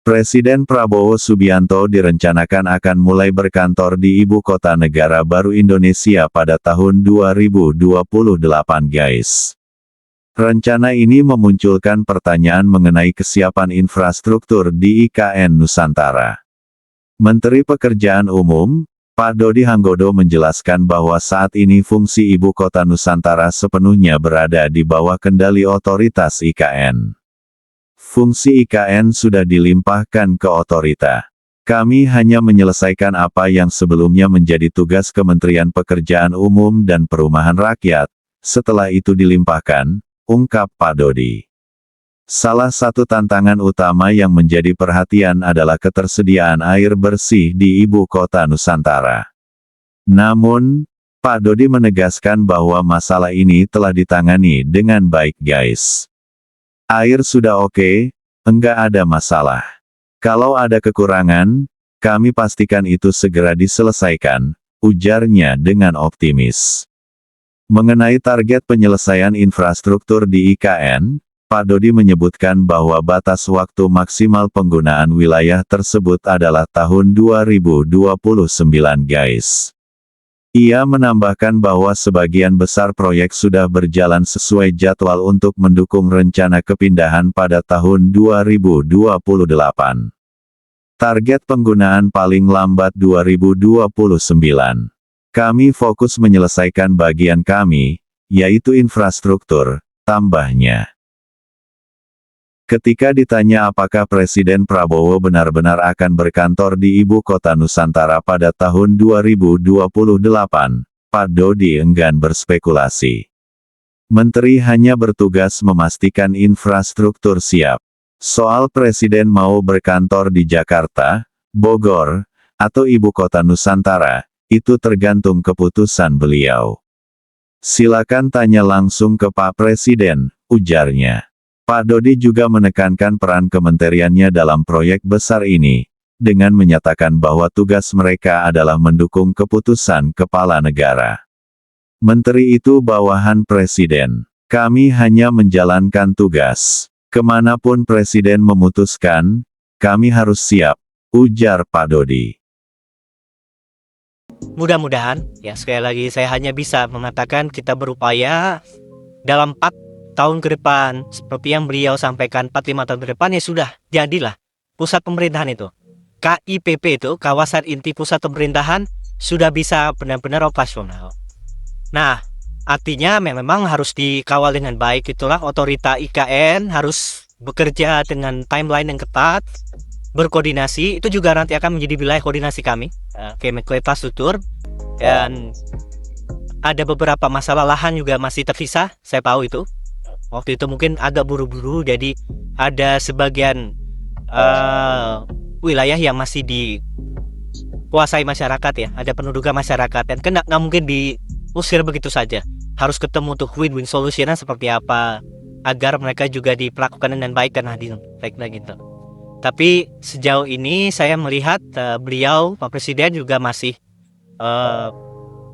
Presiden Prabowo Subianto direncanakan akan mulai berkantor di ibu kota negara baru Indonesia pada tahun 2028 guys. Rencana ini memunculkan pertanyaan mengenai kesiapan infrastruktur di IKN Nusantara. Menteri Pekerjaan Umum, Pak Dodi Hanggodo menjelaskan bahwa saat ini fungsi ibu kota Nusantara sepenuhnya berada di bawah kendali otoritas IKN. Fungsi IKN sudah dilimpahkan ke otorita. Kami hanya menyelesaikan apa yang sebelumnya menjadi tugas Kementerian Pekerjaan Umum dan Perumahan Rakyat. Setelah itu dilimpahkan, ungkap Pak Dodi. Salah satu tantangan utama yang menjadi perhatian adalah ketersediaan air bersih di ibu kota Nusantara. Namun, Pak Dodi menegaskan bahwa masalah ini telah ditangani dengan baik guys. Air sudah oke, enggak ada masalah. Kalau ada kekurangan, kami pastikan itu segera diselesaikan, ujarnya dengan optimis. Mengenai target penyelesaian infrastruktur di IKN, Pak Dodi menyebutkan bahwa batas waktu maksimal penggunaan wilayah tersebut adalah tahun 2029 guys. Ia menambahkan bahwa sebagian besar proyek sudah berjalan sesuai jadwal untuk mendukung rencana kepindahan pada tahun 2028. Target penggunaan paling lambat 2029. Kami fokus menyelesaikan bagian kami, yaitu infrastruktur, tambahnya. Ketika ditanya apakah Presiden Prabowo benar-benar akan berkantor di ibu kota Nusantara pada tahun 2028, Pak Dodi enggan berspekulasi. Menteri hanya bertugas memastikan infrastruktur siap. Soal Presiden mau berkantor di Jakarta, Bogor, atau ibu kota Nusantara, itu tergantung keputusan beliau. Silakan tanya langsung ke Pak Presiden, ujarnya. Pak Dodi juga menekankan peran kementeriannya dalam proyek besar ini, dengan menyatakan bahwa tugas mereka adalah mendukung keputusan kepala negara. Menteri itu bawahan Presiden. Kami hanya menjalankan tugas. Kemanapun Presiden memutuskan, kami harus siap, ujar Pak Dodi. Mudah-mudahan, ya sekali lagi saya hanya bisa mengatakan kita berupaya dalam 4 tahun ke depan, seperti yang beliau sampaikan 4-5 tahun ke depan ya sudah, jadilah pusat pemerintahan itu. KIPP itu, kawasan inti pusat pemerintahan, sudah bisa benar-benar operasional. Nah, artinya memang harus dikawal dengan baik, itulah otorita IKN harus bekerja dengan timeline yang ketat, berkoordinasi, itu juga nanti akan menjadi wilayah koordinasi kami, Kemenko Infrastruktur, dan ada beberapa masalah lahan juga masih tersisa, saya tahu itu. Waktu itu mungkin agak buru-buru, jadi ada sebagian wilayah yang masih dikuasai masyarakat ya, ada pendudukan masyarakat, dan nggak mungkin diusir begitu saja. Harus ketemu untuk win-win solutionnya seperti apa, agar mereka juga diperlakukan dengan baik dan adil, baiklah gitu. Tapi sejauh ini saya melihat beliau, Pak Presiden juga masih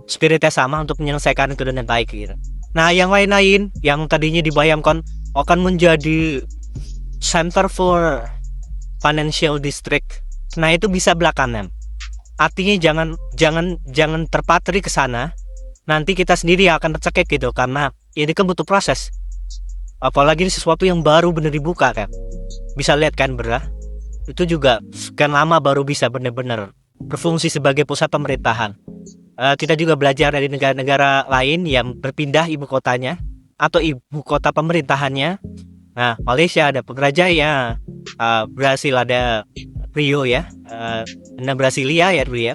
spiritnya sama untuk menyelesaikan itu dengan baik gitu. Nah, yang lain-lain yang tadinya dibayangkan akan menjadi Center for Financial District, nah itu bisa belakangan. Artinya jangan terpatri ke sana. Nanti kita sendiri akan tercekik gitu, karena ini kan butuh proses. Apalagi ini sesuatu yang baru benar dibuka kan. Bisa lihat kan itu juga sekian lama baru bisa benar-benar berfungsi sebagai pusat pemerintahan. Kita juga belajar dari negara-negara lain yang berpindah ibu kotanya atau ibu kota pemerintahannya. Nah, Malaysia ada Putrajaya, Brasil ada Rio ya, dan Brasilia ya dulu ya.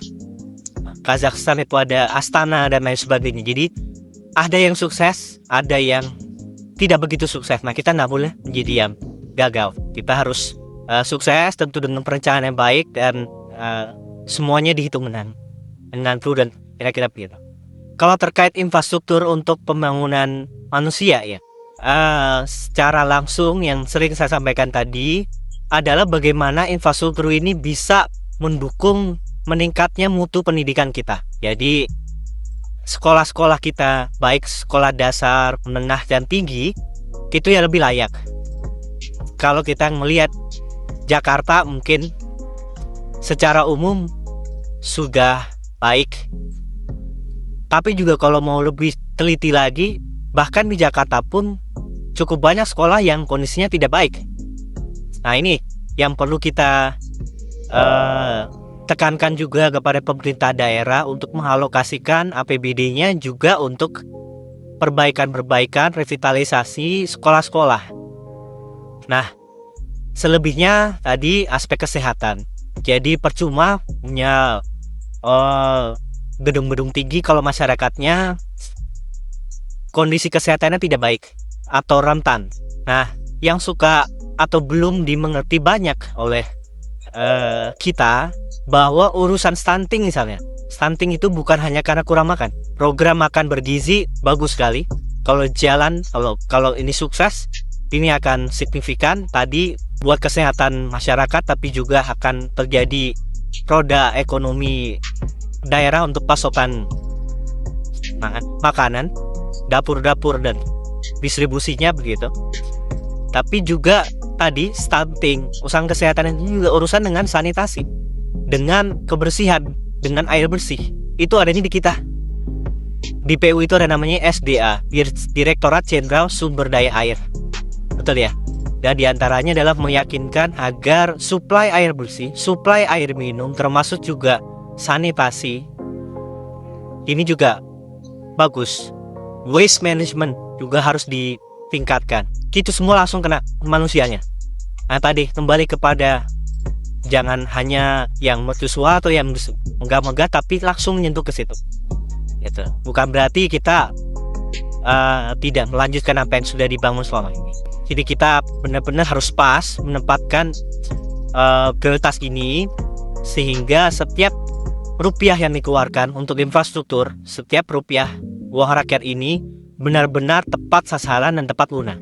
Kazakhstan itu ada Astana dan lain sebagainya. Jadi ada yang sukses, ada yang tidak begitu sukses. Nah, kita nggak boleh menjadi yang gagal. Kita harus sukses tentu dengan perencanaan yang baik dan semuanya dihitung dengan prudent. Kira-kira begitu. Kalau terkait infrastruktur untuk pembangunan manusia ya, secara langsung yang sering saya sampaikan tadi adalah bagaimana infrastruktur ini bisa mendukung meningkatnya mutu pendidikan kita. Jadi sekolah-sekolah kita, baik sekolah dasar, menengah dan tinggi, itu ya lebih layak. Kalau kita melihat Jakarta mungkin secara umum sudah baik. Tapi juga kalau mau lebih teliti lagi, bahkan di Jakarta pun cukup banyak sekolah yang kondisinya tidak baik. Nah, ini yang perlu kita tekankan juga kepada pemerintah daerah untuk mengalokasikan APBD-nya juga untuk perbaikan-perbaikan, revitalisasi sekolah-sekolah. Nah, selebihnya tadi aspek kesehatan. Jadi percuma punya gedung-gedung tinggi kalau masyarakatnya kondisi kesehatannya tidak baik atau rentan. Nah, yang suka atau belum dimengerti banyak oleh kita bahwa urusan stunting misalnya. Stunting itu bukan hanya karena kurang makan. Program makan bergizi bagus sekali. Kalau jalan, kalau ini sukses, ini akan signifikan tadi buat kesehatan masyarakat, tapi juga akan terjadi roda ekonomi daerah untuk pasokan makanan, dapur-dapur dan distribusinya begitu. Tapi juga tadi stunting, urusan kesehatan itu juga urusan dengan sanitasi, dengan kebersihan, dengan air bersih. Itu adanya di kita. Di PU itu ada namanya SDA, Direktorat Jenderal Sumber Daya Air. Betul ya? Dan diantaranya adalah meyakinkan agar suplai air bersih, suplai air minum, termasuk juga sanitasi, ini juga bagus. Waste management juga harus ditingkatkan. Itu semua langsung kena manusianya. Nah tadi kembali kepada jangan hanya yang mercusuar atau yang megah-megah, tapi langsung menyentuh ke situ. Gitu. Bukan berarti kita tidak melanjutkan apa yang sudah dibangun selama ini. Jadi kita benar-benar harus pas menempatkan prioritas ini, sehingga setiap rupiah yang dikeluarkan untuk infrastruktur, setiap rupiah uang rakyat ini benar-benar tepat sasaran dan tepat guna.